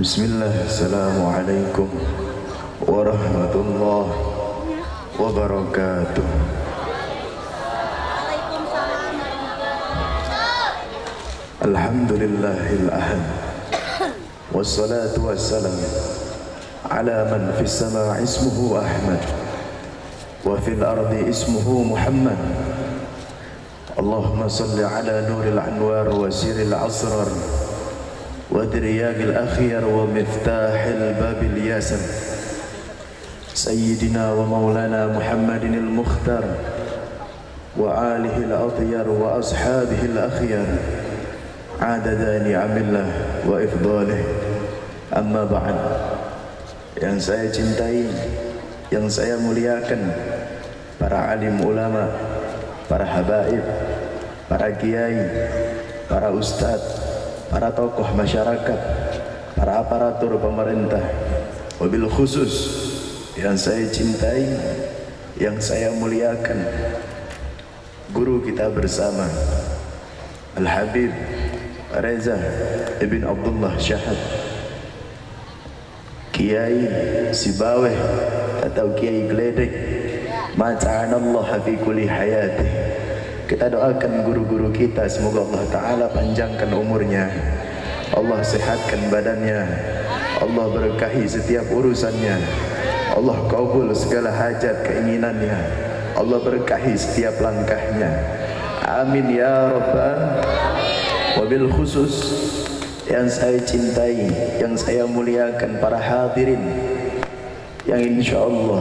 Bismillah, assalamualaikum warahmatullahi wabarakatuh. Alhamdulillahil ahad, wassalatu wassalam ala man fis sama ismuhu Ahmad wa fil ardi ismuhu Muhammad. Allahumma salli ala nuril anwar wa siril asrar wa diryagil akhyar wa miftahil babil yasir Sayyidina wa maulana Muhammadin al-Mukhtar wa alihi al-atyar wa ashabihi al-akhyar adada ni'amillah wa ifdalih. Amma ba'd. Yang saya cintai, yang saya muliakan, para alim ulama, para habaib, para kiai, para ustadz, para tokoh masyarakat, para aparatur pemerintah, wabil khusus yang saya cintai, yang saya muliakan, guru kita bersama Al-Habib Reza Ibn Abdullah Syahad, Kiai Sibaweh atau Kiai Gledek, mata'anallah fi kulli hayatih. Kita doakan guru-guru kita, semoga Allah Ta'ala panjangkan umurnya, Allah sehatkan badannya, Allah berkahi setiap urusannya, Allah kabul segala hajat keinginannya, Allah berkahi setiap langkahnya. Amin ya Rabbal. Wabil khusus yang saya cintai, yang saya muliakan, para hadirin yang insya Allah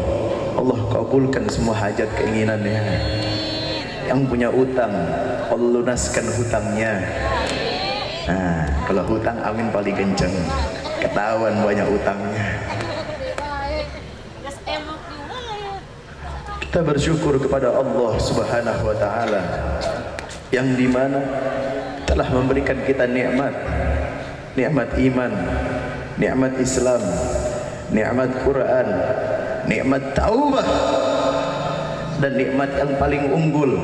Allah kabulkan semua hajat keinginannya. Yang punya utang Allah lunaskan hutangnya. Nah, kalau hutang amin paling kenceng, ketahuan banyak utangnya. Kita bersyukur kepada Allah Subhanahu wa Ta'ala yang dimana telah memberikan kita nikmat iman, nikmat Islam, nikmat Quran, nikmat taubah, dan nikmat yang paling unggul,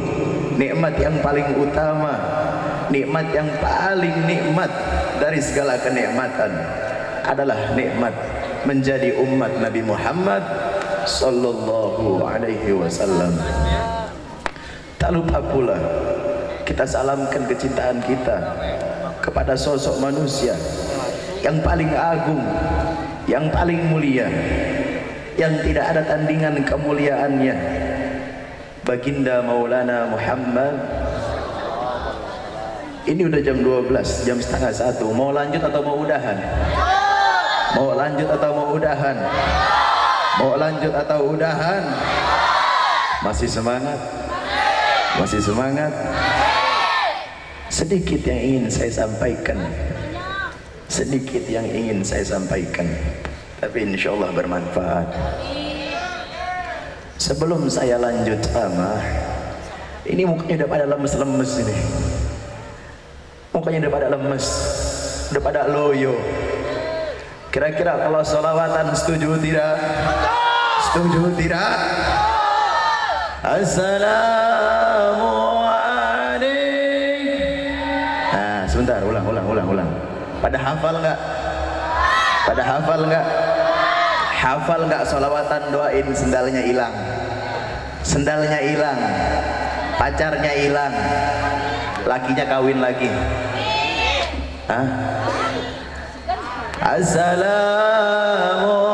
nikmat yang paling utama, nikmat yang paling nikmat dari segala kenikmatan adalah nikmat menjadi umat Nabi Muhammad sallallahu alaihi wasallam. Tak lupa pula kita salamkan kecintaan kita kepada sosok manusia yang paling agung, yang paling mulia, yang tidak ada tandingan kemuliaannya, Baginda Maulana Muhammad. Ini udah jam 12, jam setengah 1. Mau lanjut atau mau udahan? Mau lanjut atau mau udahan? Mau lanjut atau udahan? Masih semangat? Masih semangat? Sedikit yang ingin saya sampaikan, sedikit yang ingin saya sampaikan, tapi insya Allah bermanfaat. Sebelum saya lanjut ceramah, ini mukanya udah pada lemes-lemes ini. Mukanya udah pada lemes, udah pada loyo. Kira-kira kalau sholawatan setuju tidak? Setuju tidak? Assalamualaikum. Nah, sebentar, ulang. Pada hafal nggak? Pada hafal nggak? Hafal nggak sholawatan doain sendalnya hilang, sendalnya hilang, pacarnya hilang, lakinya kawin lagi. Hah? Assalamualaikum.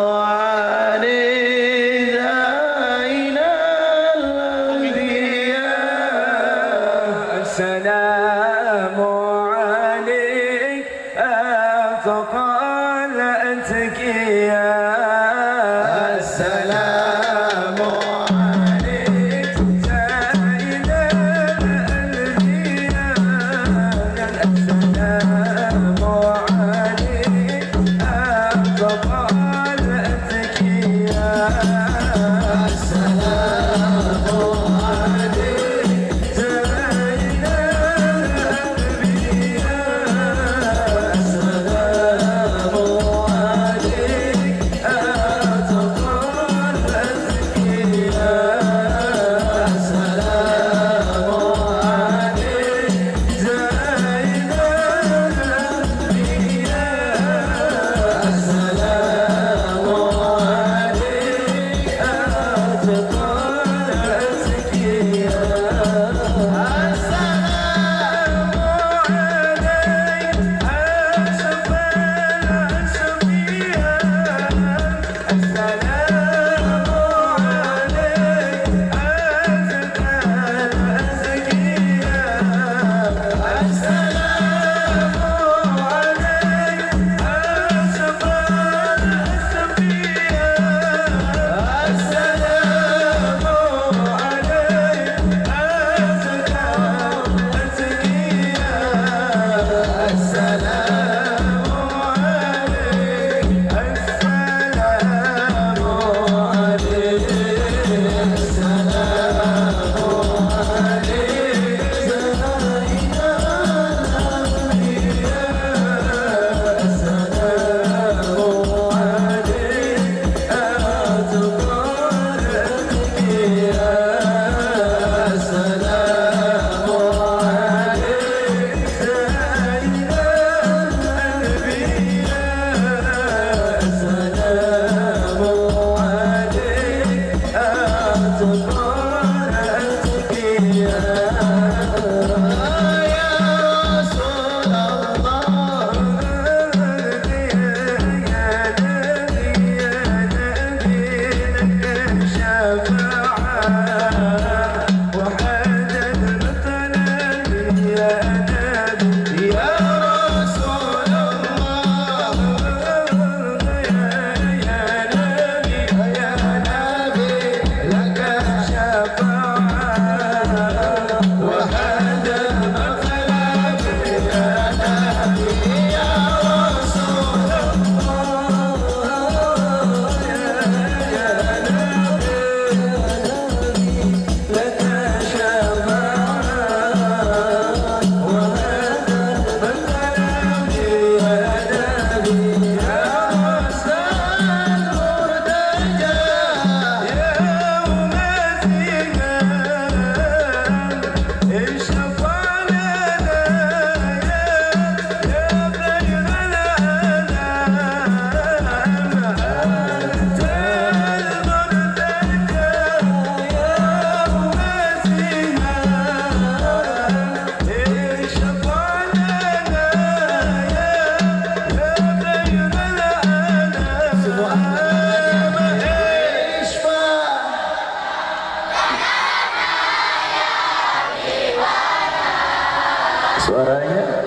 Suaranya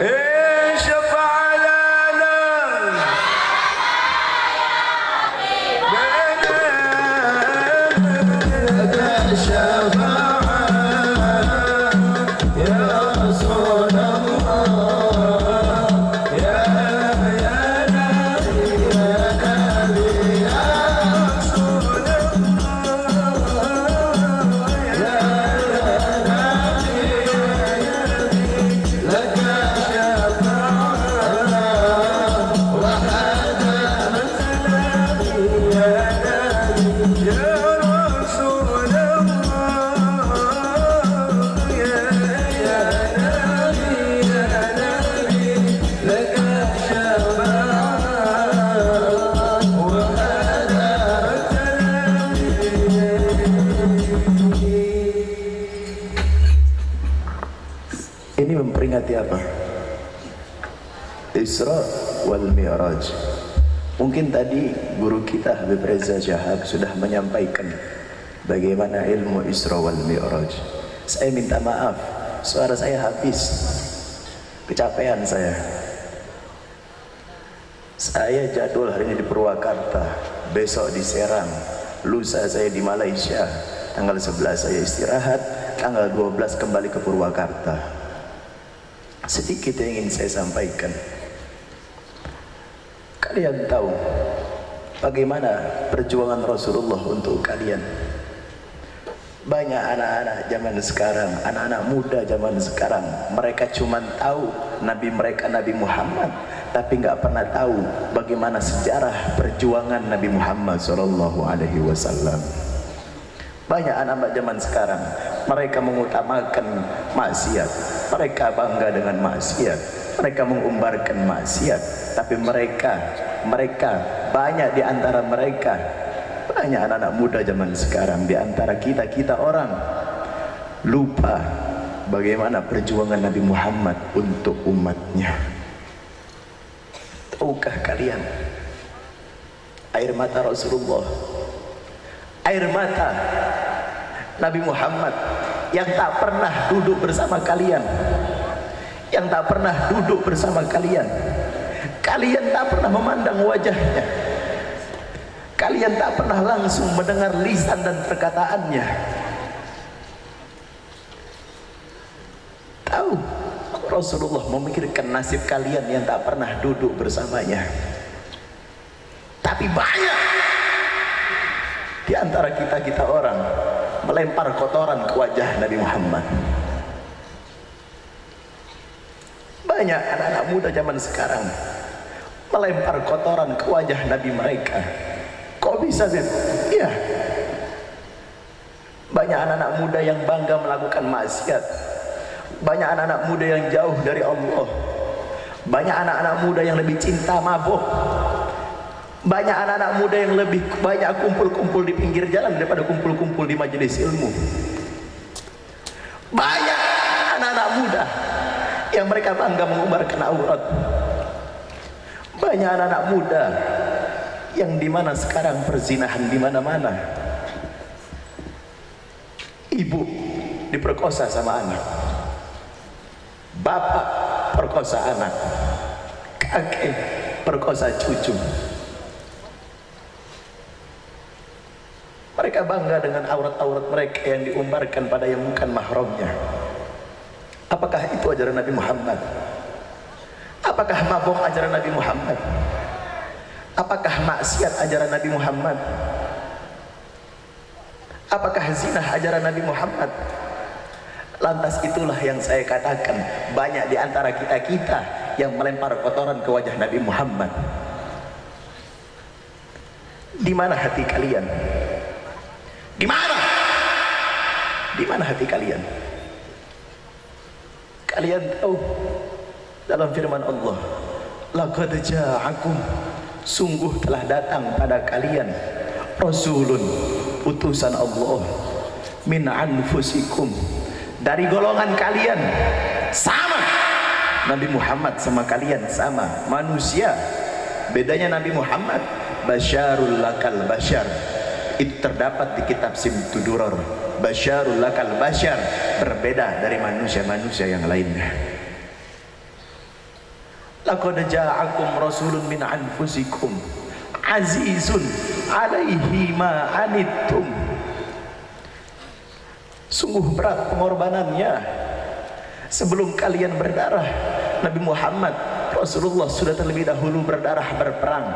ini memperingati apa? Isra wal Mi'raj. Mungkin tadi guru kita Habib Reza Shahab sudah menyampaikan bagaimana ilmu Isra wal Mi'raj. Saya minta maaf, suara saya habis, kecapean saya. Saya jadwal hari ini di Purwakarta, besok di Serang, lusa saya di Malaysia, tanggal 11 saya istirahat, tanggal 12 kembali ke Purwakarta. Sedikit yang ingin saya sampaikan. Kalian tahu bagaimana perjuangan Rasulullah untuk kalian. Banyak anak-anak zaman sekarang, anak-anak muda zaman sekarang, mereka cuma tahu Nabi mereka Nabi Muhammad, tapi nggak pernah tahu bagaimana sejarah perjuangan Nabi Muhammad SAW. Banyak anak-anak zaman sekarang, mereka mengutamakan maksiat, mereka bangga dengan maksiat, mereka mengumbarkan maksiat, tapi mereka banyak di antara mereka, banyak anak-anak muda zaman sekarang di antara kita orang lupa bagaimana perjuangan Nabi Muhammad untuk umatnya. Tahukah kalian air mata Rasulullah, air mata Nabi Muhammad yang tak pernah duduk bersama kalian, yang tak pernah duduk bersama kalian, kalian tak pernah memandang wajahnya, kalian tak pernah langsung mendengar lisan dan perkataannya. Tahu Rasulullah memikirkan nasib kalian yang tak pernah duduk bersamanya. Tapi banyak di antara kita orang melempar kotoran ke wajah Nabi Muhammad. Banyak anak-anak muda zaman sekarang melempar kotoran ke wajah Nabi mereka. Kok bisa sih? Iya. Banyak anak-anak muda yang bangga melakukan maksiat. Banyak anak-anak muda yang jauh dari Allah. Banyak anak-anak muda yang lebih cinta mabuk. Banyak anak-anak muda yang lebih banyak kumpul-kumpul di pinggir jalan daripada kumpul-kumpul di majelis ilmu. Banyak anak-anak muda yang mereka bangga mengubarkan aurat. Banyak anak-anak muda yang dimana sekarang perzinahan di mana-mana. Ibu diperkosa sama anak, bapak perkosa anak, kakek perkosa cucu. Mereka bangga dengan aurat-aurat mereka yang diumbarkan pada yang bukan mahramnya. Apakah itu ajaran Nabi Muhammad? Apakah mabuk ajaran Nabi Muhammad? Apakah maksiat ajaran Nabi Muhammad? Apakah zina ajaran Nabi Muhammad? Lantas itulah yang saya katakan, banyak di antara kita yang melempar kotoran ke wajah Nabi Muhammad. Di mana hati kalian? Di mana? Di mana hati kalian? Kalian tahu dalam firman Allah, laqad ja'akum, sungguh telah datang pada kalian rasulun, utusan Allah, min anfusikum, dari golongan kalian, sama Nabi Muhammad sama kalian, sama manusia. Bedanya Nabi Muhammad basyarul lakal basyar, itu terdapat di kitab Simtuduror. Basyarul lakal basyar, berbeda dari manusia-manusia yang lainnya. laqad ja'akum rasulun min anfusikum azizun alaihi ma anittum. Sungguh berat pengorbanannya. Sebelum kalian berdarah, Nabi Muhammad Rasulullah sudah terlebih dahulu berdarah berperang.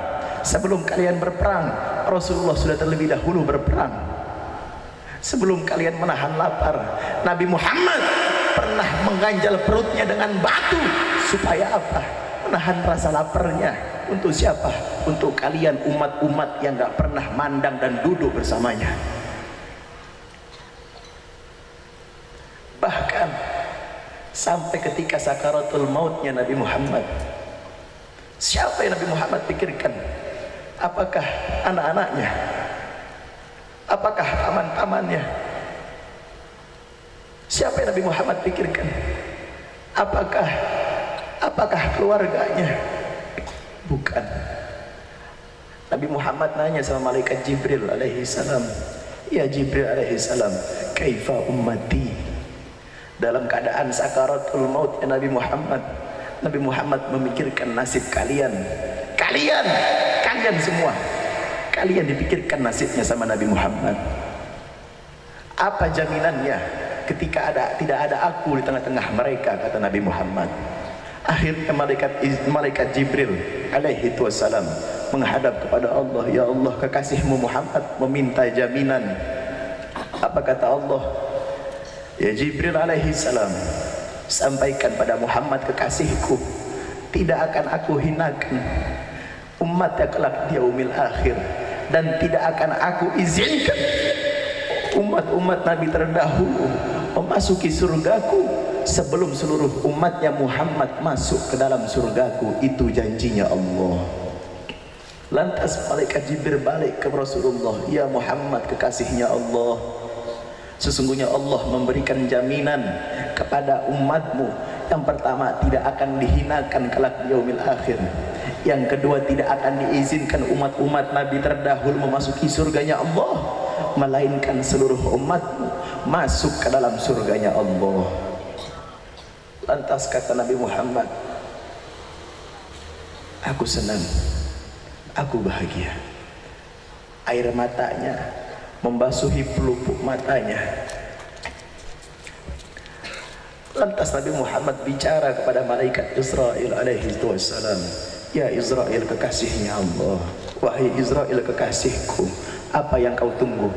Sebelum kalian berperang, Rasulullah sudah terlebih dahulu berperang. Sebelum kalian menahan lapar, Nabi Muhammad pernah mengganjal perutnya dengan batu. Supaya apa? Menahan rasa laparnya. Untuk siapa? Untuk kalian umat-umat yang gak pernah mandang dan duduk bersamanya. Bahkan sampai ketika sakaratul mautnya Nabi Muhammad, siapa yang Nabi Muhammad pikirkan? Apakah anak-anaknya? Apakah paman-pamannya? Siapa yang Nabi Muhammad pikirkan? Apakah keluarganya? Bukan. Nabi Muhammad nanya sama malaikat Jibril alaihi salam, ya Jibril alaihi salam, kaifa ummati? Dalam keadaan sakaratul maut ya Nabi Muhammad memikirkan nasib kalian semua. Kalian dipikirkan nasibnya sama Nabi Muhammad. Apa jaminannya ketika tidak ada aku di tengah-tengah mereka, kata Nabi Muhammad. Akhirnya malaikat Jibril alaihi wassalam menghadap kepada Allah, ya Allah, kekasihmu Muhammad meminta jaminan. Apa kata Allah? Ya Jibril alaihi salam, sampaikan pada Muhammad kekasihku, tidak akan aku hinakan umatnya kelak di yaumil akhir, dan tidak akan aku izinkan umat-umat Nabi terdahulu memasuki surgaku sebelum seluruh umatnya Muhammad masuk ke dalam surgaku. Itu janjinya Allah. Lantas malaikat Jibril balik ke Rasulullah, ya Muhammad, kekasihnya Allah, sesungguhnya Allah memberikan jaminan kepada umatmu. Yang pertama, tidak akan dihinakan kelak di yaumil akhir. Yang kedua, tidak akan diizinkan umat-umat Nabi terdahulu memasuki surganya Allah, melainkan seluruh umatmu masuk ke dalam surganya Allah. Lantas kata Nabi Muhammad, aku senang, aku bahagia. Air matanya membasuhi pelupuk matanya. Lantas Nabi Muhammad bicara kepada malaikat Israel alaihi wassalam, ya Israel, kekasihnya Allah, wahai Israel kekasihku, apa yang kau tunggu?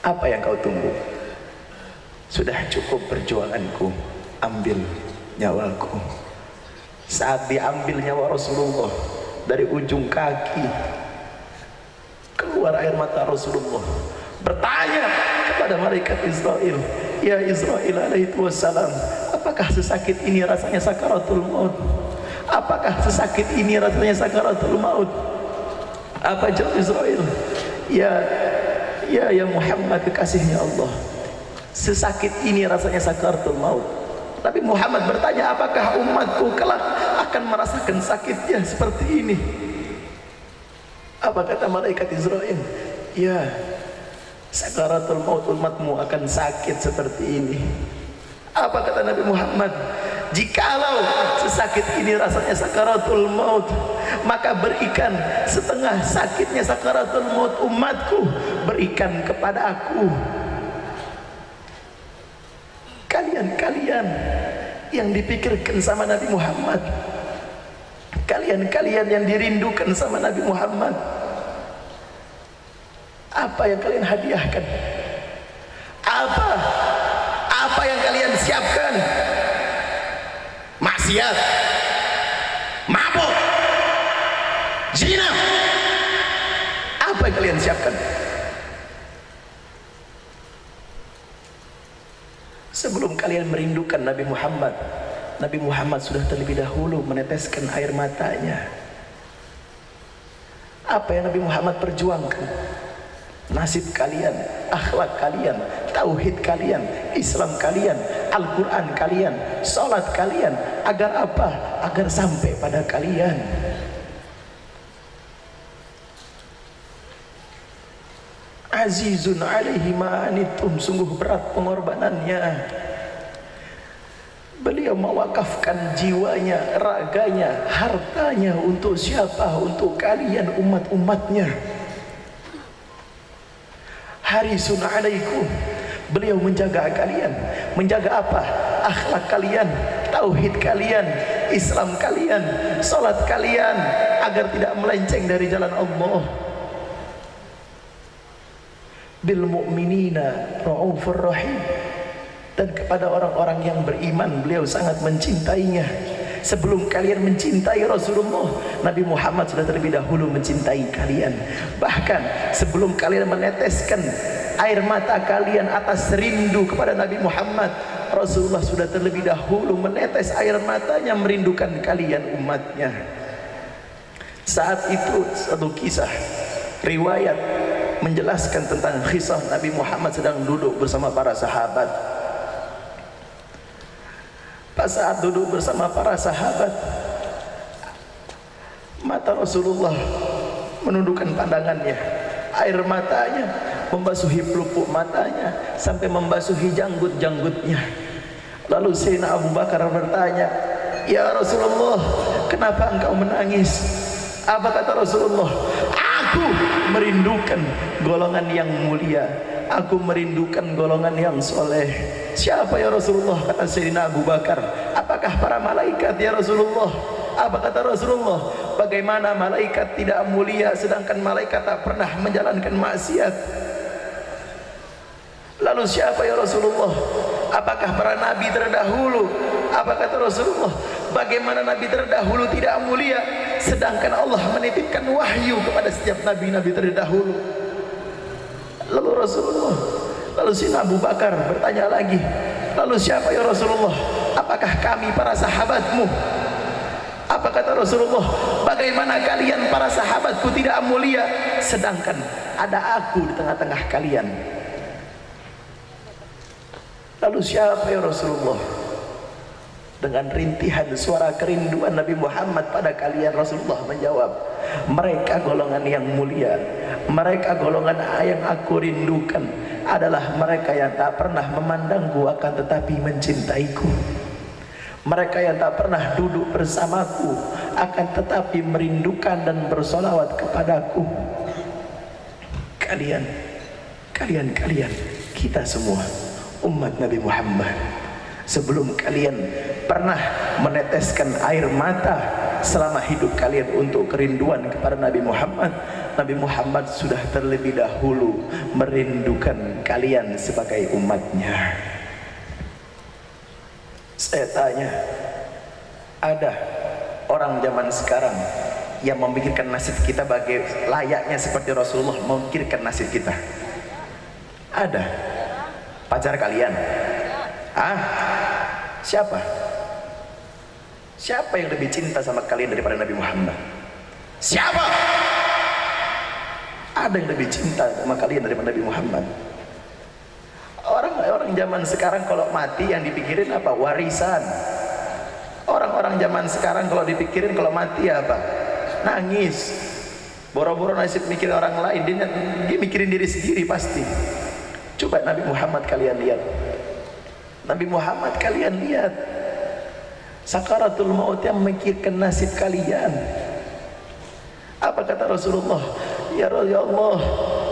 Apa yang kau tunggu? Sudah cukup perjuanganku, ambil nyawaku. Saat diambil nyawa Rasulullah, dari ujung kaki keluar air mata Rasulullah, bertanya kepada malaikat Israel, ya Israel alaihi wassalam, apakah sesakit ini rasanya sakaratul maut? Apakah sesakit ini rasanya sakaratul maut? Apa jawab Israel? Ya Muhammad, kekasihnya Allah, sesakit ini rasanya sakaratul maut. Tapi Muhammad bertanya, apakah umatku kelak akan merasakan sakitnya seperti ini? Apa kata malaikat Israel? Ya, sakaratul maut umatmu akan sakit seperti ini. Apa kata Nabi Muhammad? Jikalau sesakit ini rasanya sakaratul maut, maka berikan setengah sakitnya sakaratul maut umatku, berikan kepada aku. Kalian yang dipikirkan sama Nabi Muhammad, kalian yang dirindukan sama Nabi Muhammad, apa yang kalian hadiahkan? Apa yang kalian siapkan? Maksiat, mabuk, zina. Apa yang kalian siapkan? Sebelum kalian merindukan Nabi Muhammad sudah terlebih dahulu meneteskan air matanya. Apa yang Nabi Muhammad perjuangkan? Nasib kalian, akhlak kalian, tauhid kalian, Islam kalian, Al-Quran kalian, salat kalian. Agar apa? Agar sampai pada kalian. Azizun alaihi ma anittum, sungguh berat pengorbanannya. Beliau mewakafkan jiwanya, raganya, hartanya untuk siapa? Untuk kalian umat-umatnya. Harisun alaikum. Beliau menjaga kalian. Menjaga apa? Akhlak kalian, tauhid kalian, Islam kalian, salat kalian, agar tidak melenceng dari jalan Allah. Bil mu'minina raufur rahim. Dan kepada orang-orang yang beriman beliau sangat mencintainya. Sebelum kalian mencintai Rasulullah, Nabi Muhammad sudah terlebih dahulu mencintai kalian. Bahkan sebelum kalian meneteskan air mata kalian atas rindu kepada Nabi Muhammad, Rasulullah sudah terlebih dahulu menetes air matanya merindukan kalian umatnya. Saat itu satu kisah riwayat menjelaskan tentang kisah Nabi Muhammad sedang duduk bersama para sahabat. Pas saat duduk bersama para sahabat, mata Rasulullah menundukkan pandangannya, air matanya membasuhi pelupuk matanya sampai membasuhi janggut-janggutnya. Lalu Sayyidina Abu Bakar bertanya, "Ya Rasulullah, kenapa engkau menangis?" Apa kata Rasulullah? "Aku merindukan golongan yang mulia, aku merindukan golongan yang soleh." Siapa ya Rasulullah? Kata Sayyidina Abu Bakar. Apakah para malaikat ya Rasulullah? Apa kata Rasulullah? Bagaimana malaikat tidak mulia sedangkan malaikat tak pernah menjalankan maksiat? Lalu siapa ya Rasulullah? Apakah para nabi terdahulu? Apa kata Rasulullah? Bagaimana nabi terdahulu tidak mulia sedangkan Allah menitipkan wahyu kepada setiap nabi-nabi terdahulu? Lalu Rasulullah, lalu Sayyidina Abu Bakar bertanya lagi, lalu siapa ya Rasulullah? Apakah kami para sahabatmu? Apa kata Rasulullah? Bagaimana kalian para sahabatku tidak mulia sedangkan ada aku di tengah-tengah kalian? Lalu siapa ya Rasulullah? Dengan rintihan suara kerinduan Nabi Muhammad pada kalian, Rasulullah menjawab, mereka golongan yang mulia, mereka golongan yang aku rindukan adalah mereka yang tak pernah memandangku akan tetapi mencintaiku, mereka yang tak pernah duduk bersamaku akan tetapi merindukan dan bersolawat kepadaku. Kalian, kita semua umat Nabi Muhammad, sebelum kalian pernah meneteskan air mata selama hidup kalian untuk kerinduan kepada Nabi Muhammad, Nabi Muhammad sudah terlebih dahulu merindukan kalian sebagai umatnya. Saya tanya, ada orang zaman sekarang yang memikirkan nasib kita bagi layaknya seperti Rasulullah memikirkan nasib kita? Ada? Pacar kalian? Siapa? Siapa yang lebih cinta sama kalian daripada Nabi Muhammad? Siapa? Ada yang lebih cinta sama kalian daripada Nabi Muhammad? Orang zaman sekarang kalau mati yang dipikirin apa? Warisan. Orang-orang zaman sekarang kalau dipikirin kalau mati apa? Nangis. Boro-boro nasib mikirin orang lain, dia mikirin diri sendiri pasti. Coba Nabi Muhammad kalian lihat. Nabi Muhammad kalian lihat, sakaratul maut yang memikirkan nasib kalian. Apa kata Rasulullah? Ya Allah,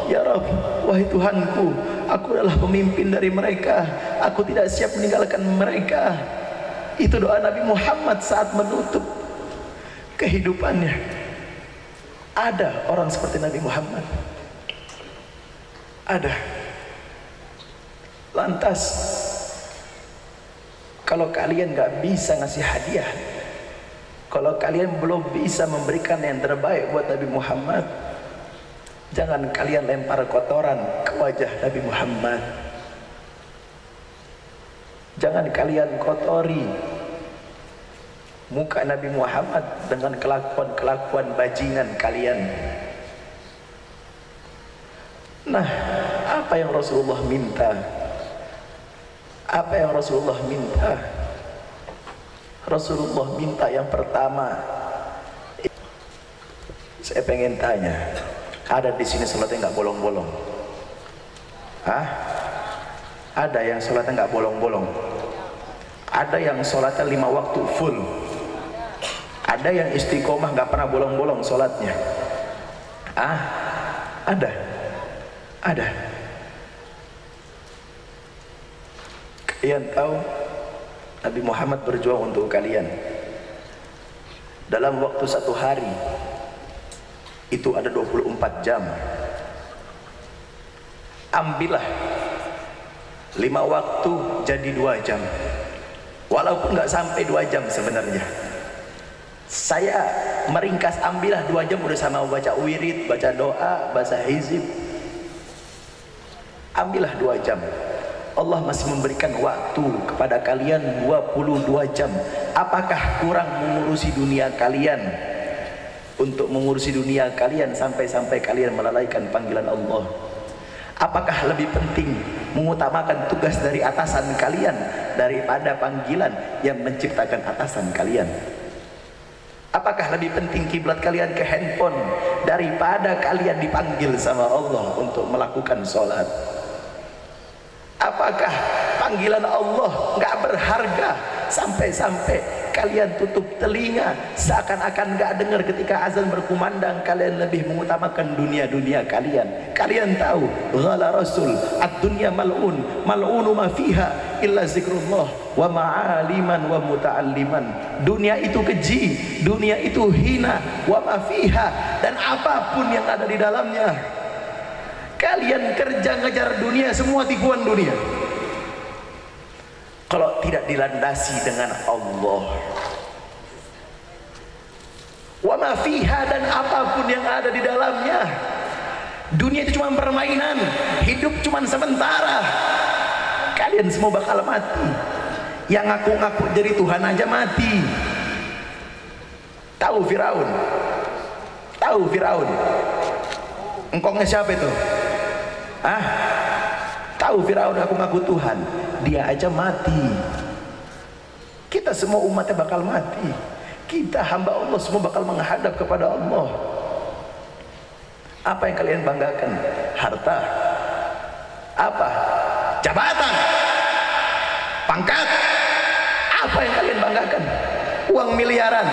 ya Rabb, wahai Tuhanku, aku adalah pemimpin dari mereka, aku tidak siap meninggalkan mereka. Itu doa Nabi Muhammad saat menutup kehidupannya. Ada orang seperti Nabi Muhammad? Ada. Lantas kalau kalian gak bisa ngasih hadiah, kalau kalian belum bisa memberikan yang terbaik buat Nabi Muhammad, jangan kalian lempar kotoran ke wajah Nabi Muhammad. Jangan kalian kotori muka Nabi Muhammad dengan kelakuan-kelakuan bajingan kalian. Nah, apa yang Rasulullah minta? Apa yang Rasulullah minta? Rasulullah minta yang pertama. Saya pengen tanya, ada di sini salatnya nggak bolong-bolong? Ada yang salatnya nggak bolong-bolong? Ada yang sholatnya 5 waktu full, ada yang istiqomah nggak pernah bolong-bolong sholatnya. Ada. Kalian tahu Nabi Muhammad berjuang untuk kalian. Dalam waktu 1 hari itu ada 24 jam. Ambillah 5 waktu jadi 2 jam. Walaupun nggak sampai 2 jam sebenarnya. Saya meringkas, ambillah 2 jam udah sama baca wirid, baca doa, baca hizib. Ambillah 2 jam. Allah masih memberikan waktu kepada kalian 22 jam. Apakah kurang mengurusi dunia kalian? Untuk mengurusi dunia kalian sampai-sampai kalian melalaikan panggilan Allah? Apakah lebih penting mengutamakan tugas dari atasan kalian daripada panggilan yang menciptakan atasan kalian? Apakah lebih penting kiblat kalian ke handphone daripada kalian dipanggil sama Allah untuk melakukan sholat? Apakah panggilan Allah nggak berharga sampai-sampai kalian tutup telinga seakan-akan nggak dengar ketika azan berkumandang? Kalian lebih mengutamakan dunia-dunia kalian. Kalian tahu ghala rasul ad-dunya mal'un mal'unu ma fiha illa zikrullah wa ma'aliman wa muta'alliman. Dunia itu keji, dunia itu hina, wa ma fiha, dan apapun yang ada di dalamnya. Kalian kerja ngejar dunia, semua tipuan dunia. Kalau tidak dilandasi dengan Allah, wa ma fiha, dan apapun yang ada di dalamnya. Dunia itu cuma permainan, hidup cuma sementara. Kalian semua bakal mati. Yang ngaku-ngaku jadi Tuhan aja mati. Tahu Firaun? Tahu Firaun? Engkongnya siapa itu? Tahu Firaun ngaku-ngaku Tuhan? Dia aja mati. Kita semua umatnya bakal mati. Kita hamba Allah semua bakal menghadap kepada Allah. Apa yang kalian banggakan? Harta? Apa? Jabatan? Pangkat? Apa yang kalian banggakan? Uang miliaran?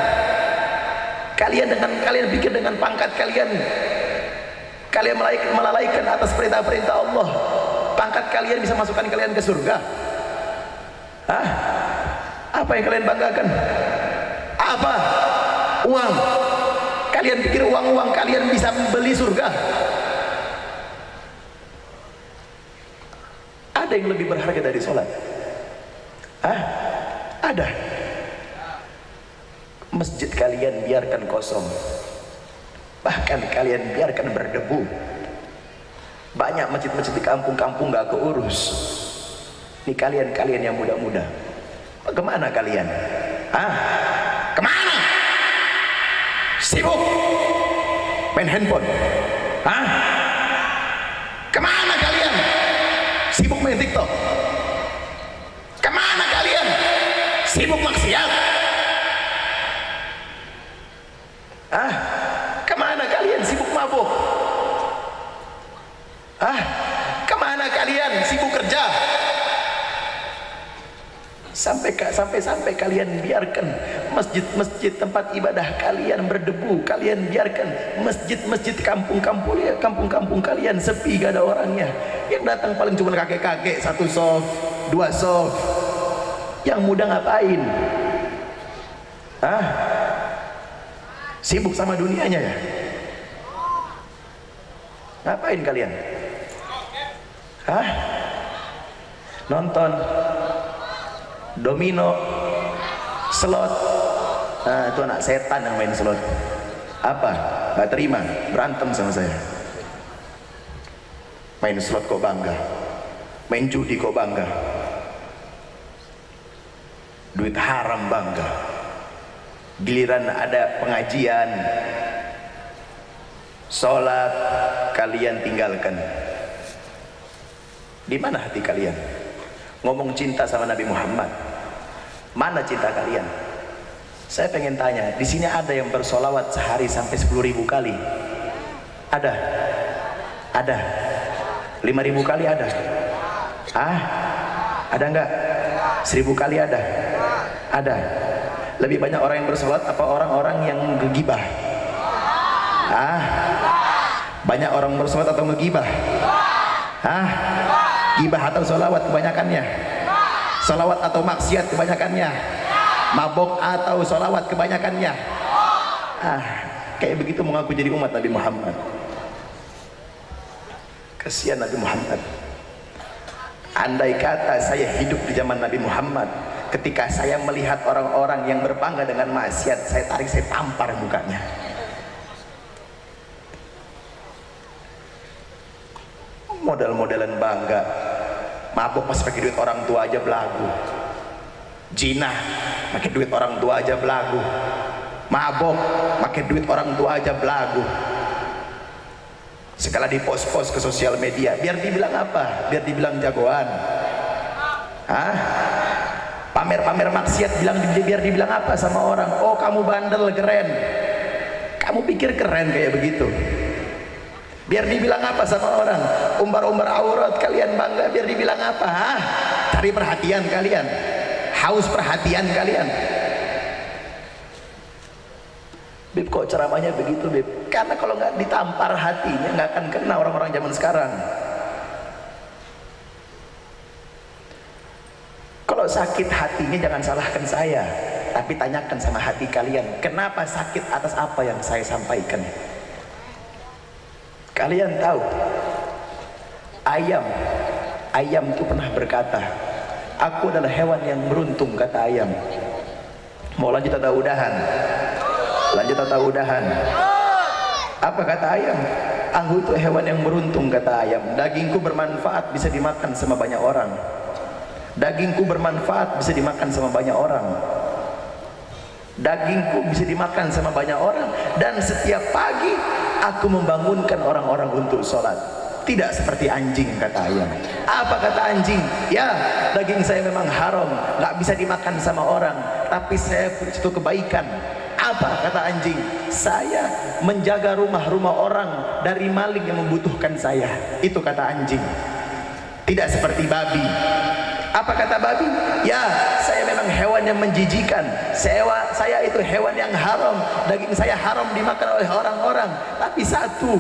Kalian pikir dengan pangkat kalian melalaikan atas perintah-perintah Allah, pangkat kalian bisa masukkan kalian ke surga? Apa yang kalian banggakan? Apa? Uang? Kalian pikir uang kalian bisa membeli surga? Ada yang lebih berharga dari sholat? Ada. Masjid kalian biarkan kosong, bahkan kalian biarkan berdebu. Banyak masjid-masjid di kampung-kampung gak keurus. Ini kalian yang muda-muda, kemana kalian? Kemana? Sibuk main handphone? Kemana kalian? Sibuk main TikTok? Kemana kalian? Sibuk maksiat? Kemana kalian? Sibuk mabuk? Kemana kalian? Sibuk kerja? Sampai kalian biarkan masjid-masjid tempat ibadah kalian berdebu. Kalian biarkan masjid-masjid kampung-kampung kalian sepi, gak ada orangnya. Yang datang paling cuma kakek-kakek, 1 soft, 2 soft. Yang muda ngapain? Sibuk sama dunianya ya? Ngapain kalian? Nonton domino, slot. Itu anak setan yang main slot. Apa? Gak terima, berantem sama saya. Main slot kok bangga, main judi kok bangga, duit haram bangga. Giliran ada pengajian, sholat, kalian tinggalkan. Di mana hati kalian? Ngomong cinta sama Nabi Muhammad, mana cinta kalian? Saya pengen tanya, di sini ada yang bersolawat sehari sampai 10.000 kali? Ada? Ada? 5.000 kali ada? Ada enggak? 1.000 kali ada? Ada. Lebih banyak orang yang bersolat apa orang-orang yang gegibah? Banyak orang bersolat atau ngegibah? Gibah atau solawat kebanyakannya? Solawat atau maksiat kebanyakannya? Mabok atau solawat kebanyakannya? Kayak begitu mengaku jadi umat Nabi Muhammad. Kasihan Nabi Muhammad. Andai kata saya hidup di zaman Nabi Muhammad, ketika saya melihat orang-orang yang berbangga dengan maksiat, saya tarik, saya tampar mukanya. Model-modelan bangga, mabuk pas pakai duit orang tua aja belagu, jinah pakai duit orang tua aja belagu, mabok pakai duit orang tua aja belagu. Segala di post-post ke sosial media, biar dibilang apa? Biar dibilang jagoan. Pamer-pamer maksiat, biar dibilang apa sama orang? Oh, kamu bandel, keren. Kamu pikir keren kayak begitu? Biar dibilang apa sama orang? Umbar-umbar aurat kalian bangga, biar dibilang apa? Cari perhatian kalian, haus perhatian kalian. Beb, kok ceramahnya begitu, Beb? Karena kalau nggak ditampar hatinya, nggak akan kena orang-orang zaman sekarang. Kalau sakit hatinya jangan salahkan saya, tapi tanyakan sama hati kalian, kenapa sakit atas apa yang saya sampaikan? Kalian tahu, ayam itu pernah berkata, aku adalah hewan yang beruntung, kata ayam. Mau lanjut atau udahan? Lanjut atau udahan? Apa kata ayam? Aku itu hewan yang beruntung, kata ayam. Dagingku bermanfaat, bisa dimakan sama banyak orang. Dagingku bermanfaat, bisa dimakan sama banyak orang. Dagingku bisa dimakan sama banyak orang. Dan setiap pagi aku membangunkan orang-orang untuk sholat. Tidak seperti anjing, kata ayam. Apa kata anjing? Ya, daging saya memang haram, nggak bisa dimakan sama orang, tapi saya punya itu kebaikan. Apa kata anjing? Saya menjaga rumah-rumah orang dari maling yang membutuhkan saya. Itu kata anjing. Tidak seperti babi. Apa kata babi? Ya, saya memang hewan yang menjijikan. Saya itu hewan yang haram. Daging saya haram dimakan oleh orang-orang. Tapi satu,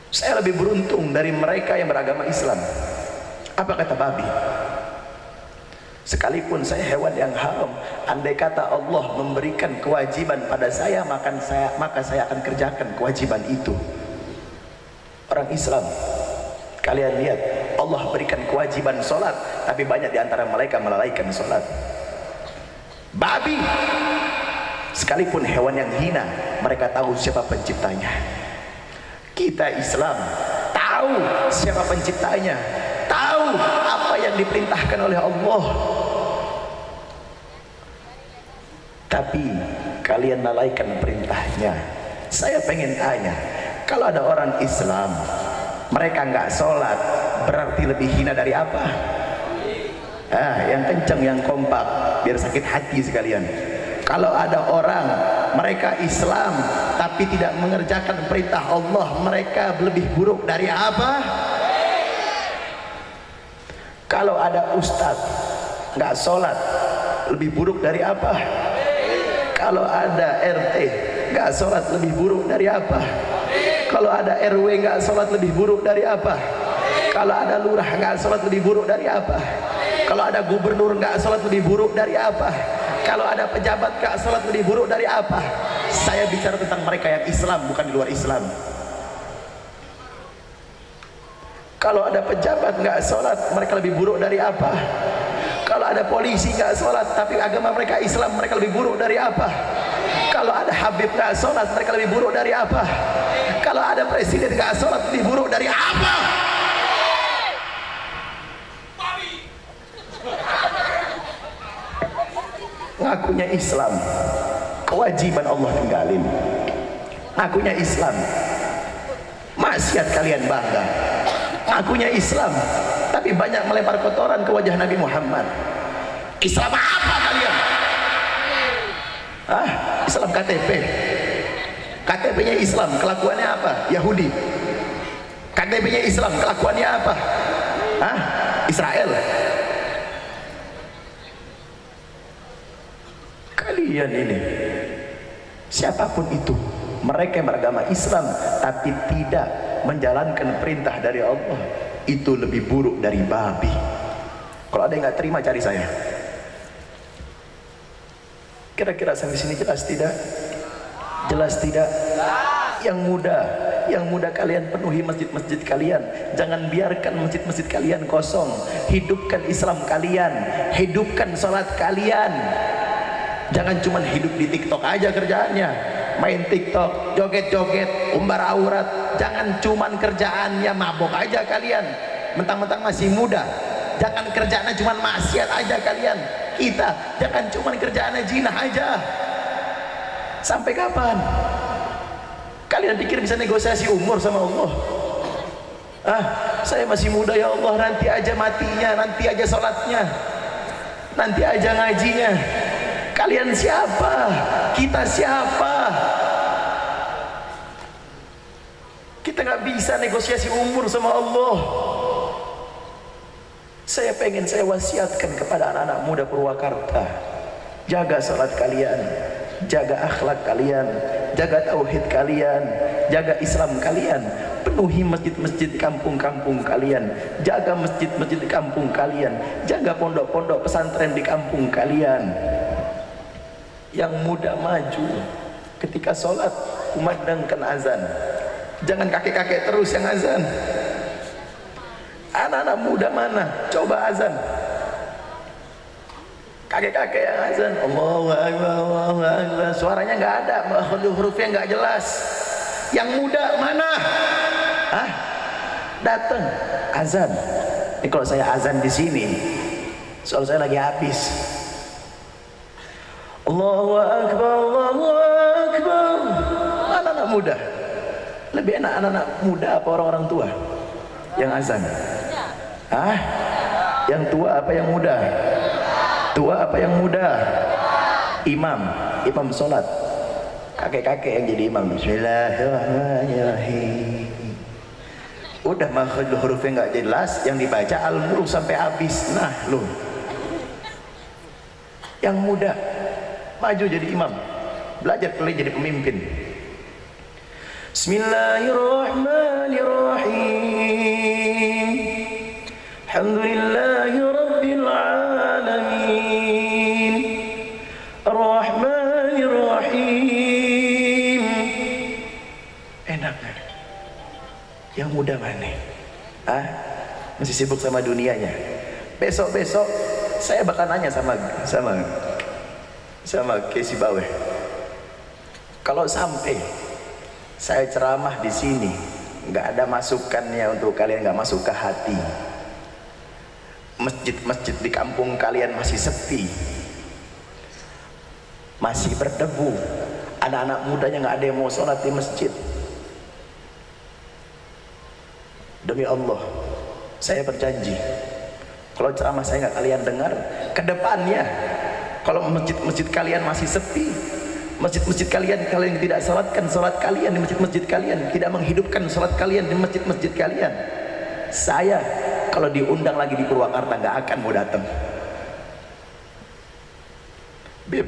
saya lebih beruntung dari mereka yang beragama Islam. Apa kata babi? Sekalipun saya hewan yang haram, andai kata Allah memberikan kewajiban pada saya, maka saya akan kerjakan kewajiban itu. Orang Islam, kalian lihat, Allah berikan kewajiban sholat, tapi banyak di antara mereka melalaikan sholat. Babi, sekalipun hewan yang hina, mereka tahu siapa penciptanya. Kita Islam tahu siapa penciptanya, tahu apa yang diperintahkan oleh Allah, tapi kalian lalaikan perintahnya. Saya pengen tanya, kalau ada orang Islam mereka nggak sholat, berarti lebih hina dari apa? Yang kenceng, yang kompak, biar sakit hati sekalian. Kalau ada orang mereka Islam tapi tidak mengerjakan perintah Allah, mereka lebih buruk dari apa? Kalau ada ustadz nggak sholat, lebih buruk dari apa? Kalau ada RT nggak sholat, lebih buruk dari apa? Kalau ada RW nggak sholat, lebih buruk dari apa? Kalau ada lurah nggak sholat, lebih buruk dari apa? Kalau ada gubernur nggak sholat, lebih buruk dari apa? Kalau ada pejabat nggak sholat, lebih buruk dari apa? Saya bicara tentang mereka yang Islam, bukan di luar Islam. Kalau ada pejabat nggak sholat, mereka lebih buruk dari apa? Kalau ada polisi nggak sholat tapi agama mereka Islam, mereka lebih buruk dari apa? Kalau ada Habib nggak sholat, mereka lebih buruk dari apa? Kalau ada presiden nggak sholat, lebih buruk dari apa? Ngakunya Islam, kewajiban Allah tinggalin. Ngakunya Islam, maksiat kalian bangga. Ngakunya Islam, tapi banyak melempar kotoran ke wajah Nabi Muhammad. Islam apa kalian? Islam KTP. KTP-nya Islam, kelakuannya apa? Yahudi. KTP-nya Islam, kelakuannya apa? Israel. Kalian ini, siapapun itu, mereka yang beragama Islam tapi tidak menjalankan perintah dari Allah, itu lebih buruk dari babi. Kalau ada yang nggak terima, cari saya. Kira-kira sampai sini jelas tidak? Jelas tidak? Yang muda kalian penuhi masjid-masjid kalian. Jangan biarkan masjid-masjid kalian kosong. Hidupkan Islam kalian, hidupkan sholat kalian. Jangan cuma hidup di TikTok aja kerjaannya, main TikTok, joget-joget, umbar aurat. Jangan cuma kerjaannya mabok aja kalian, mentang-mentang masih muda. Jangan kerjaannya cuma maksiat aja kalian. Kita jangan cuma kerjaannya zina aja. Sampai kapan kalian pikir bisa negosiasi umur sama Allah? Saya masih muda ya Allah, nanti aja matinya, nanti aja sholatnya, nanti aja ngajinya. Kalian siapa? Kita siapa? Kita nggak bisa negosiasi umur sama Allah. Saya wasiatkan kepada anak-anak muda Purwakarta, jaga salat kalian, jaga akhlak kalian, jaga tauhid kalian, jaga Islam kalian, penuhi masjid-masjid kampung-kampung kalian, jaga masjid-masjid kampung kalian, jaga pondok-pondok pesantren di kampung kalian. Yang muda maju ketika sholat, kumandangkan azan. Jangan kakek-kakek terus yang azan. Anak-anak muda mana? Coba azan. Kakek-kakek yang azan, Allahu Akbar, Allahu Akbar, suaranya nggak ada, huruf-hurufnya nggak jelas. Yang muda mana? Datang azan. Ini kalau saya azan di sini, soal saya lagi habis. Allahu Akbar, Allahu Akbar. Anak-anak muda. Lebih enak anak-anak muda apa orang-orang tua yang azan? Yang tua apa yang muda? Tua apa yang muda? Imam sholat. Kakek-kakek yang jadi imam. Bismillahirrahmanirrahim. Udah makhraj hurufnya nggak jelas, yang dibaca al-mulk sampai habis. Nah loh, yang muda maju jadi imam, belajar kali jadi pemimpin. Bismillahirrahmanirrahim. Alhamdulillahi rabbil alamin. Ar-Rahmanirrahim. Enak kan? Yang muda mana? Masih sibuk sama dunianya. Besok-besok saya bakal nanya sama Kesi Baweh. Kalau sampai saya ceramah di sini nggak ada masukannya untuk kalian, nggak masuk ke hati, masjid-masjid di kampung kalian masih sepi, masih berdebu, anak-anak mudanya nggak ada yang mau sholat di masjid, demi Allah saya berjanji, kalau ceramah saya nggak kalian dengar, ke depannya kalau masjid-masjid kalian masih sepi, masjid-masjid kalian tidak salatkan salat kalian di masjid-masjid kalian, tidak menghidupkan salat kalian di masjid-masjid kalian, saya kalau diundang lagi di Purwakarta nggak akan mau datang. Beb,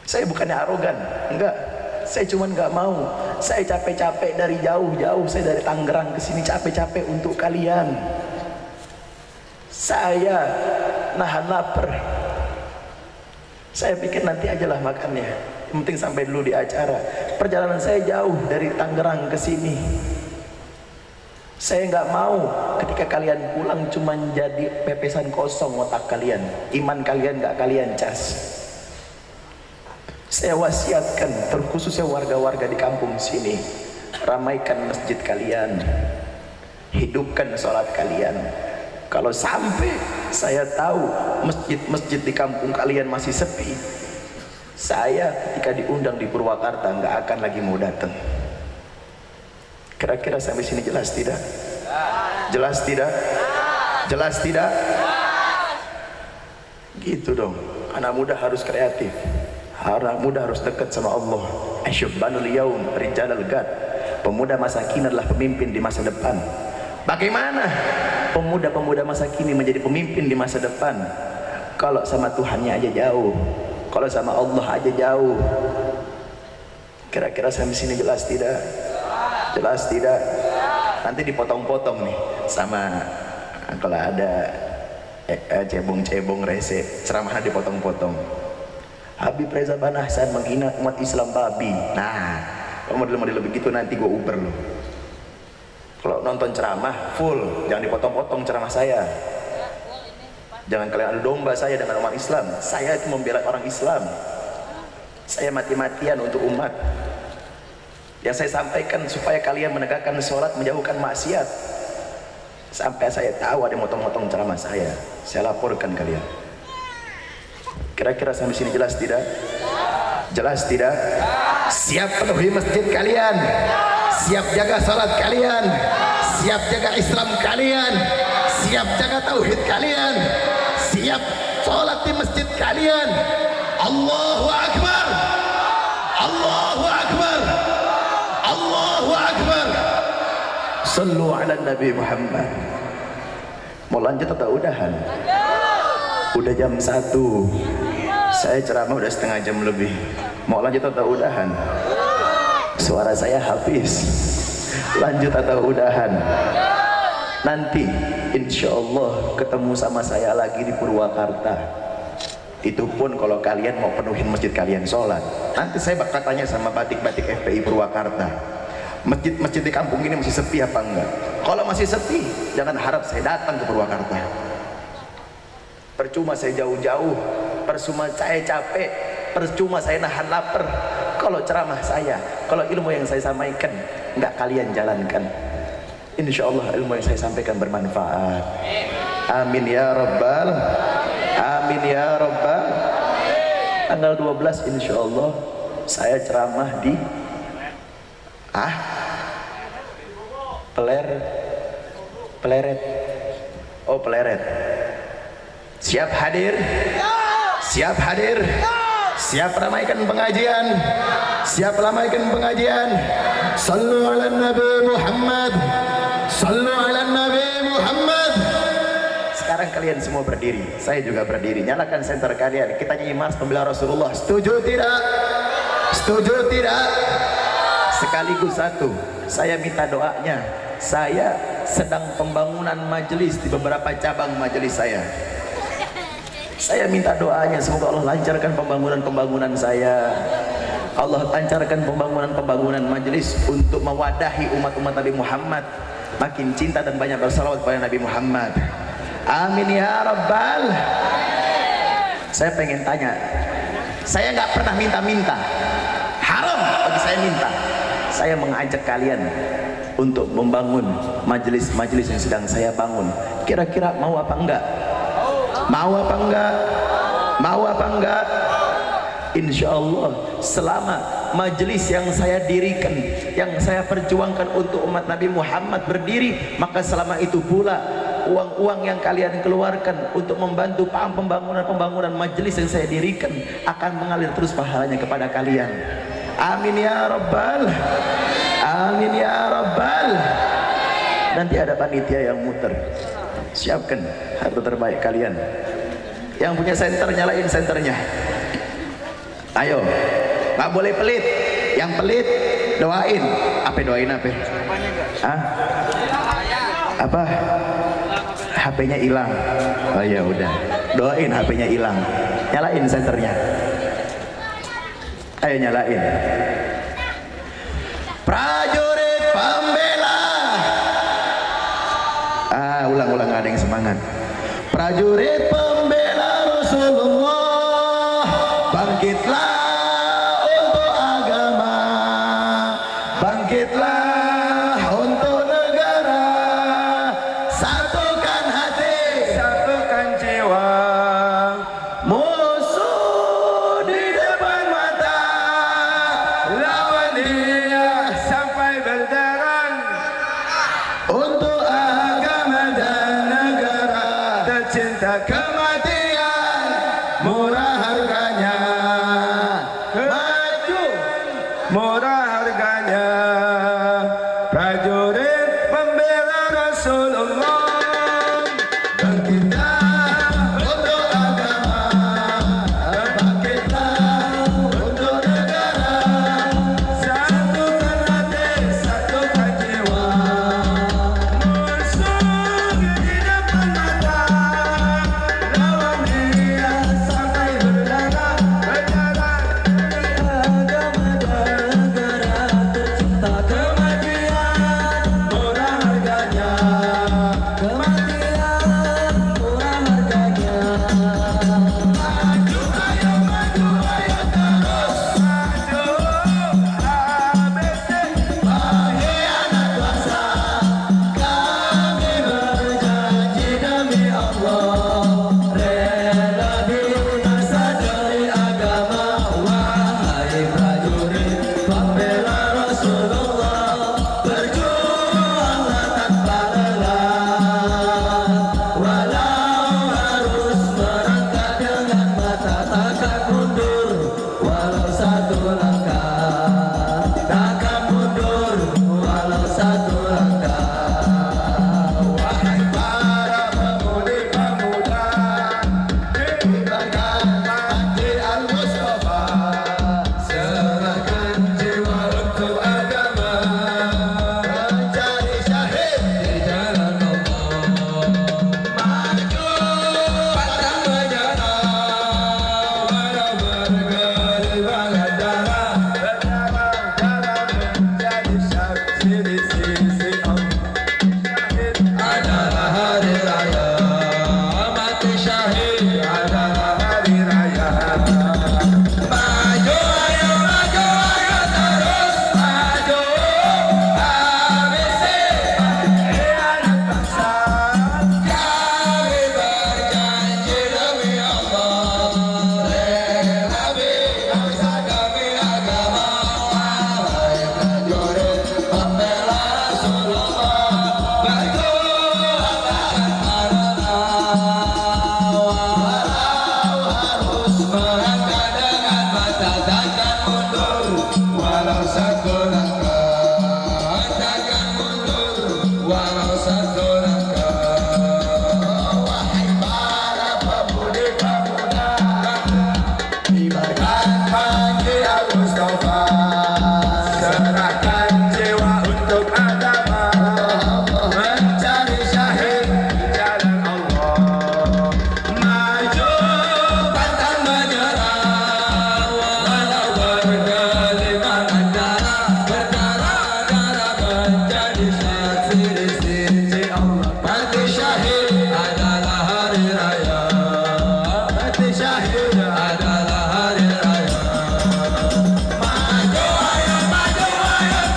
saya bukannya arogan, enggak, saya cuman nggak mau. Saya capek-capek dari jauh-jauh, saya dari Tangerang ke sini capek-capek untuk kalian. Saya nahan lapar. Saya pikir nanti ajalah makannya, yang penting sampai dulu di acara. Perjalanan saya jauh dari Tangerang ke sini. Saya nggak mau ketika kalian pulang cuma jadi pepesan kosong otak kalian, iman kalian nggak kalian cas. Saya wasiatkan, terkhususnya warga-warga di kampung sini, ramaikan masjid kalian, hidupkan sholat kalian. Kalau sampai saya tahu masjid-masjid di kampung kalian masih sepi, saya ketika diundang di Purwakarta nggak akan lagi mau datang. Kira-kira sampai sini jelas tidak? Jelas tidak? Jelas tidak? Gitu dong. Anak muda harus kreatif. Anak muda harus dekat sama Allah. Asyubbanul yaum rijalal gad. Pemuda masa kini adalah pemimpin di masa depan. Bagaimana pemuda-pemuda masa kini menjadi pemimpin di masa depan? Kalau sama Tuhannya aja jauh, Kalau sama Allah aja jauh. Kira-kira sampai sini jelas tidak? Jelas tidak? Nanti dipotong-potong nih sama kalau ada cebong-cebong rese, ceramahnya dipotong-potong. Habib Reza Banahsan menghina umat Islam babi. Nah, kalau model-model begitu nanti gue uber loh. Kalau nonton ceramah full, jangan dipotong-potong ceramah saya. Jangan kalian adu domba saya dengan umat Islam. Saya itu membela orang Islam. Saya mati-matian untuk umat. Yang saya sampaikan supaya kalian menegakkan sholat, menjauhkan maksiat. Sampai saya tahu ada motong-motong ceramah saya laporkan kalian. Kira-kira sampai sini jelas tidak? Jelas tidak? Siap penuhi masjid kalian, siap jaga salat kalian, siap jaga Islam kalian, siap jaga tauhid kalian, siap salat di masjid kalian. Allahu Akbar, Allahu Akbar, Allahu Akbar. Sallu ala Nabi Muhammad. Mau lanjut atau udahan? Udah jam 1. Saya ceramah udah setengah jam lebih. Mau lanjut atau udahan? Suara saya habis. Lanjut atau udahan? Nanti insya Allah ketemu sama saya lagi di Purwakarta. Itu pun kalau kalian mau penuhin masjid kalian sholat. Nanti saya bakal tanya sama batik-batik FPI Purwakarta, masjid-masjid di kampung ini masih sepi apa enggak? Kalau masih sepi, jangan harap saya datang ke Purwakarta. Percuma saya jauh-jauh, percuma saya capek, percuma saya nahan lapar. Kalau ceramah saya, kalau ilmu yang saya sampaikan enggak kalian jalankan, insya Allah ilmu yang saya sampaikan bermanfaat. Amin ya Rabbal, amin ya Rabbal. Tanggal 12 insya Allah saya ceramah di Pleret. Oh, Pleret. Siap hadir? Siap hadir? Siap ramaikan pengajian? Siap ramaikan pengajian? Sallu ala Nabi Muhammad, sallu ala Nabi Muhammad. Sekarang kalian semua berdiri, saya juga berdiri. Nyalakan senter kalian, kita nyanyi mars pembela Rasulullah. Setuju tidak? Setuju tidak? Sekaligus satu, saya minta doanya. Saya sedang pembangunan majelis di beberapa cabang majelis saya. Saya minta doanya, semoga Allah lancarkan pembangunan saya. Allah lancarkan pembangunan majelis untuk mewadahi umat-umat Nabi Muhammad, makin cinta dan banyak bersalawat kepada Nabi Muhammad. Amin ya Rabbal. Saya pengen tanya, saya nggak pernah minta-minta, haram bagi saya minta. Saya mengajak kalian untuk membangun majelis-majelis yang sedang saya bangun. Kira-kira mau apa enggak? Mau apa enggak? Mau apa enggak? Insya Allah selama majelis yang saya dirikan, yang saya perjuangkan untuk umat Nabi Muhammad berdiri, maka selama itu pula uang-uang yang kalian keluarkan untuk membantu pembangunan majelis yang saya dirikan akan mengalir terus pahalanya kepada kalian. Amin ya Rabbal, amin ya Rabbal. Nanti ada panitia yang muter, siapkan harta terbaik kalian. Yang punya senter, nyalain senternya. Ayo, nggak boleh pelit. Yang pelit doain. Apa doain apa? Hah? Apa? HP-nya hilang. Oh ya udah, doain HP-nya hilang. Nyalain senternya. Ayo nyalain. Prajurit pembela. Ulang-ulang, ada yang semangat. Prajurit pembela Rasulullah, bangkitlah untuk agama, bangkitlah untuk negara, satukan hati, satukan jiwa. Musuh di depan mata, lawan dia sampai berdarah. Untuk agama dan negara, tercinta kematian, Mustafa. Serahkan jiwa untuk agama, mencari syahid di jalan Allah. Maju pantang menyerah, walau bergelimang antara, berdarah-darah menjadi saksi di sisi Allah. Mati syahid adalah hari raya, mati syahid adalah hari raya. Maju ayo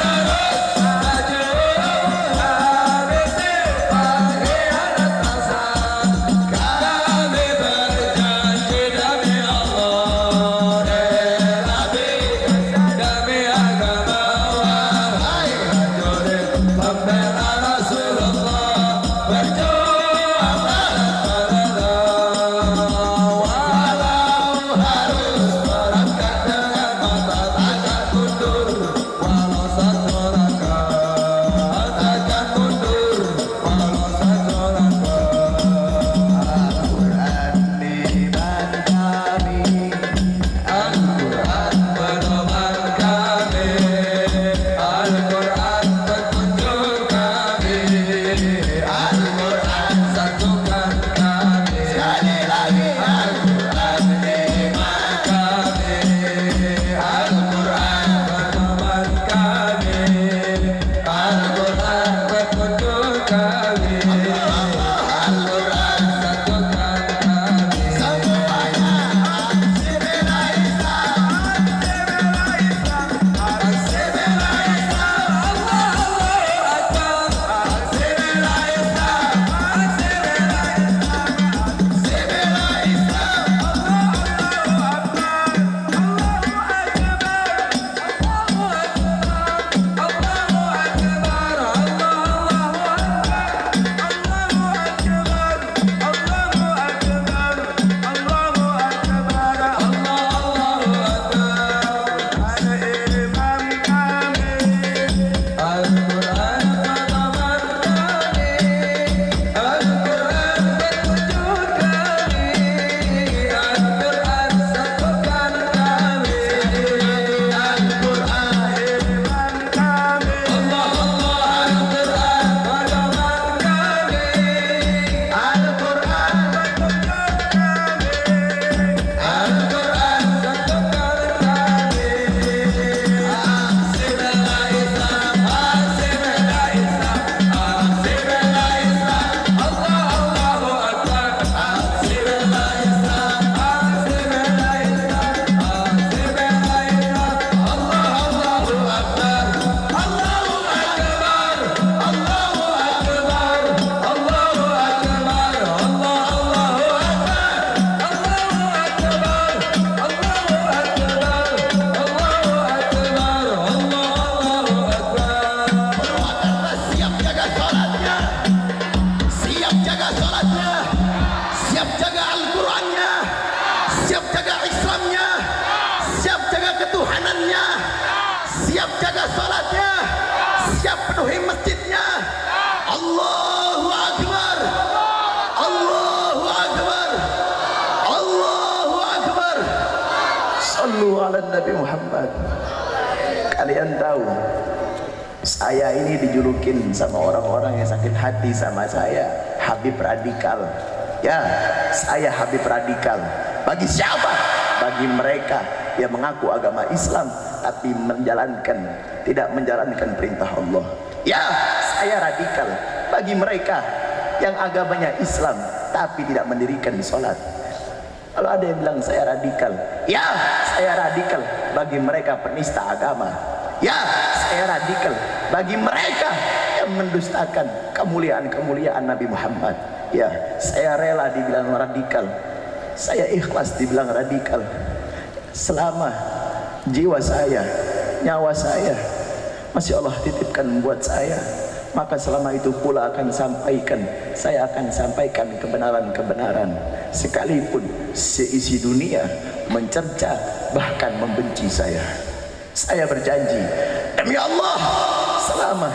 terus maju, habisi pengkhianat masa. Kami berjanji demi Allah, demi agama, wahai prajurit pembela Rasulullah, berjuang walau harus merangkak dengan mata takkan mundur, walau satu langkah takkan mundur, walau satu langkah. Al-Quran iman kami, Al-Quran pedoman kami, Al-Quran petunjuk kami, Al-Quran satukan kami. Sekali lagi, Al-Quran iman kami, Al-Quran pedoman kami, Al-Quran petunjuk kami, Al-Quran satukan kami. Semuanya Sibila Islam, Sibila Islam, Sibila Islam, Allahu Akbar, Sibila Islam, Sibila Islam, Sibila Islam, Allahu Akbar, Allahu Akbar, Allahu Akbar, Allahu Akbar, siap jaga salatnya, siap penuhi masjidnya. Allahu Akbar, Allahu Akbar, Allahu Akbar. Sallu ala Nabi Muhammad. Kalian tahu, saya ini dijulukin sama orang-orang yang sakit hati sama saya, Habib Radikal. Ya, saya Habib Radikal. Bagi siapa? Bagi mereka yang mengaku agama Islam tapi tidak menjalankan perintah Allah. Ya, saya radikal bagi mereka yang agamanya Islam tapi tidak mendirikan sholat. Kalau ada yang bilang saya radikal, ya, saya radikal bagi mereka penista agama. Ya, saya radikal bagi mereka yang mendustakan kemuliaan Nabi Muhammad. Ya, saya rela dibilang radikal, saya ikhlas dibilang radikal selama jiwa saya, nyawa saya masih Allah titipkan buat saya, maka selama itu pula saya akan sampaikan kebenaran-kebenaran sekalipun seisi dunia mencerca bahkan membenci saya. Saya berjanji demi Allah, selama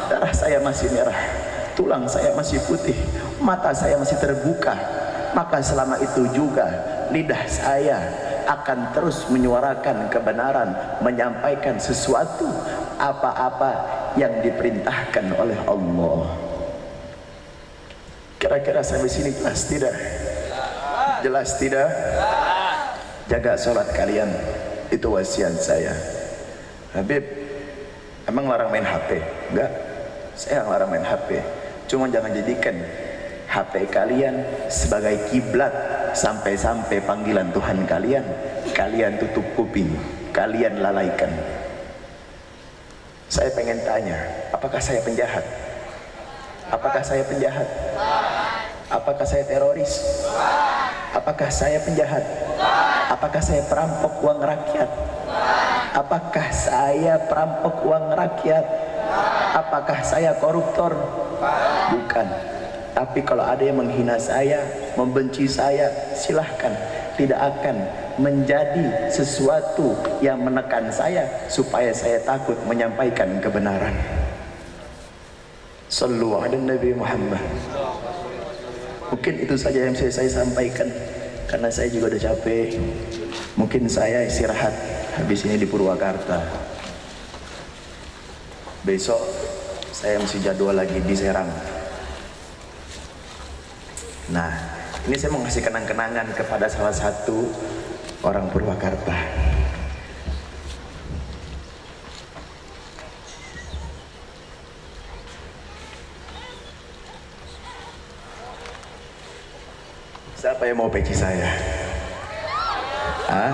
darah saya masih merah, tulang saya masih putih, mata saya masih terbuka, maka selama itu juga lidah saya akan terus menyuarakan kebenaran, menyampaikan sesuatu apa-apa yang diperintahkan oleh Allah. Kira-kira sampai sini jelas tidak? Jelas tidak? Jaga sholat kalian, itu wasiat saya. Habib, emang larang main HP? Enggak, saya yang larang main HP. Cuma jangan jadikan HP kalian sebagai kiblat sampai-sampai panggilan Tuhan kalian, kalian tutup kuping, kalian lalaikan. Saya pengen tanya, apakah saya penjahat? Apakah saya penjahat? Apakah saya teroris? Apakah saya penjahat? Apakah saya perampok uang rakyat? Apakah saya perampok uang rakyat? Apakah saya koruptor? Bukan. Tapi kalau ada yang menghina saya, membenci saya, silahkan. Tidak akan menjadi sesuatu yang menekan saya supaya saya takut menyampaikan kebenaran. Sallu ala Nabi Muhammad. Mungkin itu saja yang saya sampaikan, karena saya juga udah capek. Mungkin saya istirahat habis ini di Purwakarta. Besok saya mesti jadwal lagi di Serang. Nah, ini saya mau ngasih kenang-kenangan kepada salah satu orang Purwakarta. Siapa yang mau peci saya? Hah?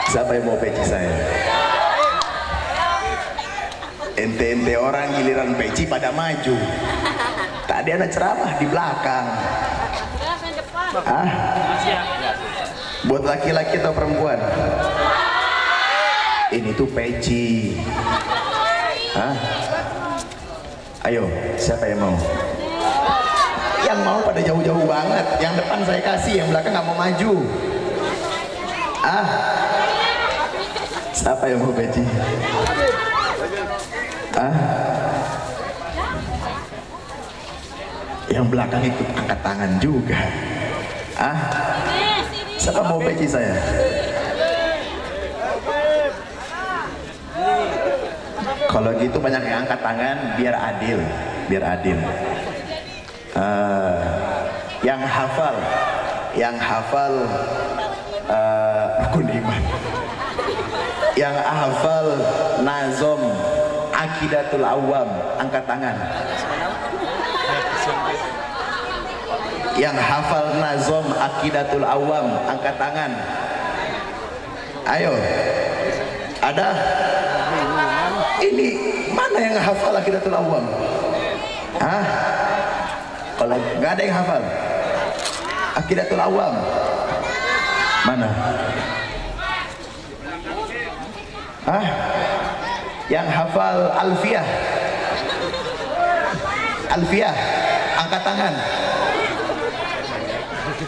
Siapa yang mau peci saya? Ente-ente orang giliran peci pada maju. Tadi ada ceramah di belakang. Hah? Buat laki-laki atau perempuan? Ini tuh peci. Hah? Ayo, siapa yang mau? Yang mau pada jauh-jauh banget. Yang depan saya kasih, yang belakang nggak mau maju. Ah, siapa yang mau peci? Ah, yang belakang ikut angkat tangan juga. Ah, siapa mau peci saya? Kalau gitu banyak yang angkat tangan biar adil, biar adil. Yang hafal rukun iman, yang hafal nazom akidatul awam, angkat tangan. Yang hafal nazom akidatul awam, angkat tangan. Ayo, ada? Ini mana yang hafal akidatul awam? Hah? Kalau nggak ada yang hafal akidatul awam, mana? Hah? Yang hafal alfiyah, alfiyah, angkat tangan.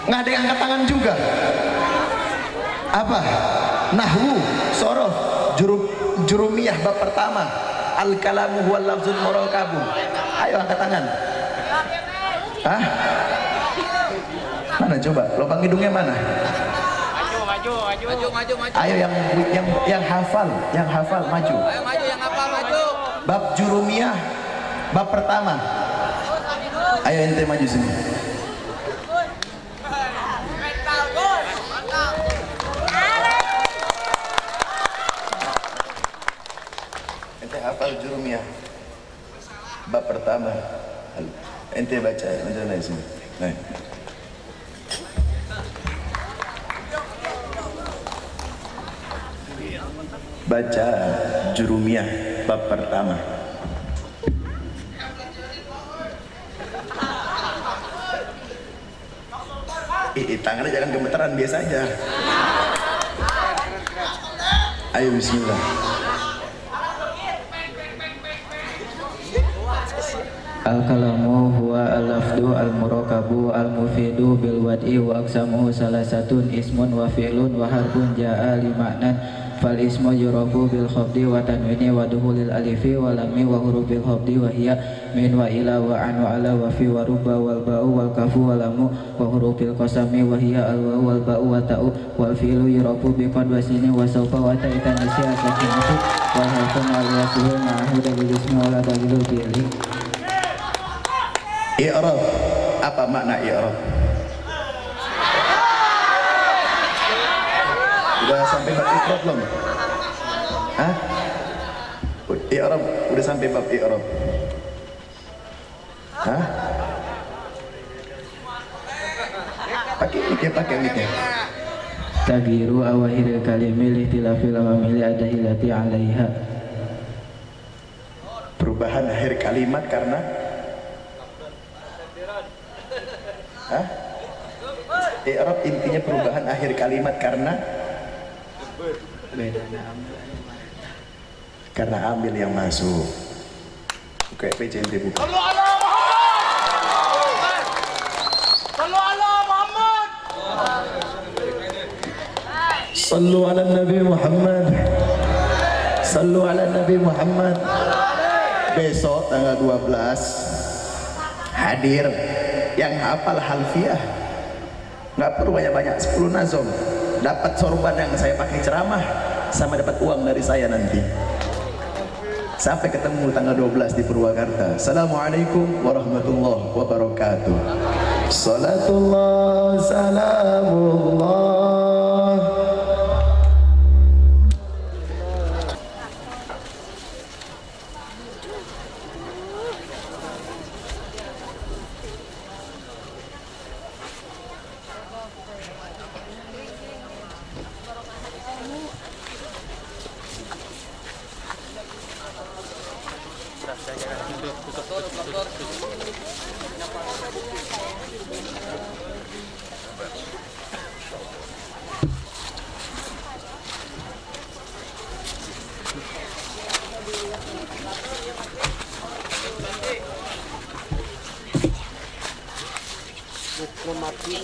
Nggak ada yang angkat tangan juga. Apa? Nahwu, sorof, jurumiyah bab pertama, al kalamu huwal lafzul murakabu. Ayo angkat tangan. Hah? Mana coba? Lubang hidungnya mana? Maju. Ayo yang hafal maju. Ayo maju, yang hafal maju. Bab jurumiyah bab pertama. Ayo ente maju sini. Ente hafal jurumiyah bab pertama. Ente baca, naik sini. Naik. Baca jurumiyah bab pertama. Tangannya jangan gemeteran, biasa aja. Ayo bismillah. Al-kalamu huwa al-lafdu al-murakabu al-mufidu bil wad'i wa aqsamuhu salasatun ismun wa fi'lun wa harfun ja'a li ma'nan fal ismu yurafu bil khafdi wa tanwini wa duhulil alifi wa lami wa hurufil khafdi wa hiya min wa ila wa an wa ala wa fi wa rubba wal ba'u wal kafu wa lamu wa hurufil qasami wa hiya al wa wal ba'u wa ta'u wal fi'lu yurafu bi qad wa sini wa sawfa wa ta'itan nasya sakinatu wa harfun al yasuhu ma'ahu dalil ismi wa la dalil fi'li. I'rab, apa makna i'rab? Udah sampai bab i'rab belum? Hah? I'rab, udah sampai bab i'rab? Hah? Pakai mic ya. Tagiru awahiril kalimi lihtilafil awamili adahilati alaiha. Perubahan akhir kalimat karena hah? I'rab intinya perubahan akhir kalimat karena amil yang masuk. Oke, PJMD buka. Sallu ala Nabi Muhammad. Sallu ala Nabi Muhammad. Besok tanggal 12 hadir yang hafal halfiah, nggak perlu banyak-banyak, 10 nazom, dapat sorban yang saya pakai ceramah, sama dapat uang dari saya nanti. Sampai ketemu tanggal 12 di Purwakarta. Assalamualaikum warahmatullahi wabarakatuh. Salatullah salamullah. Mati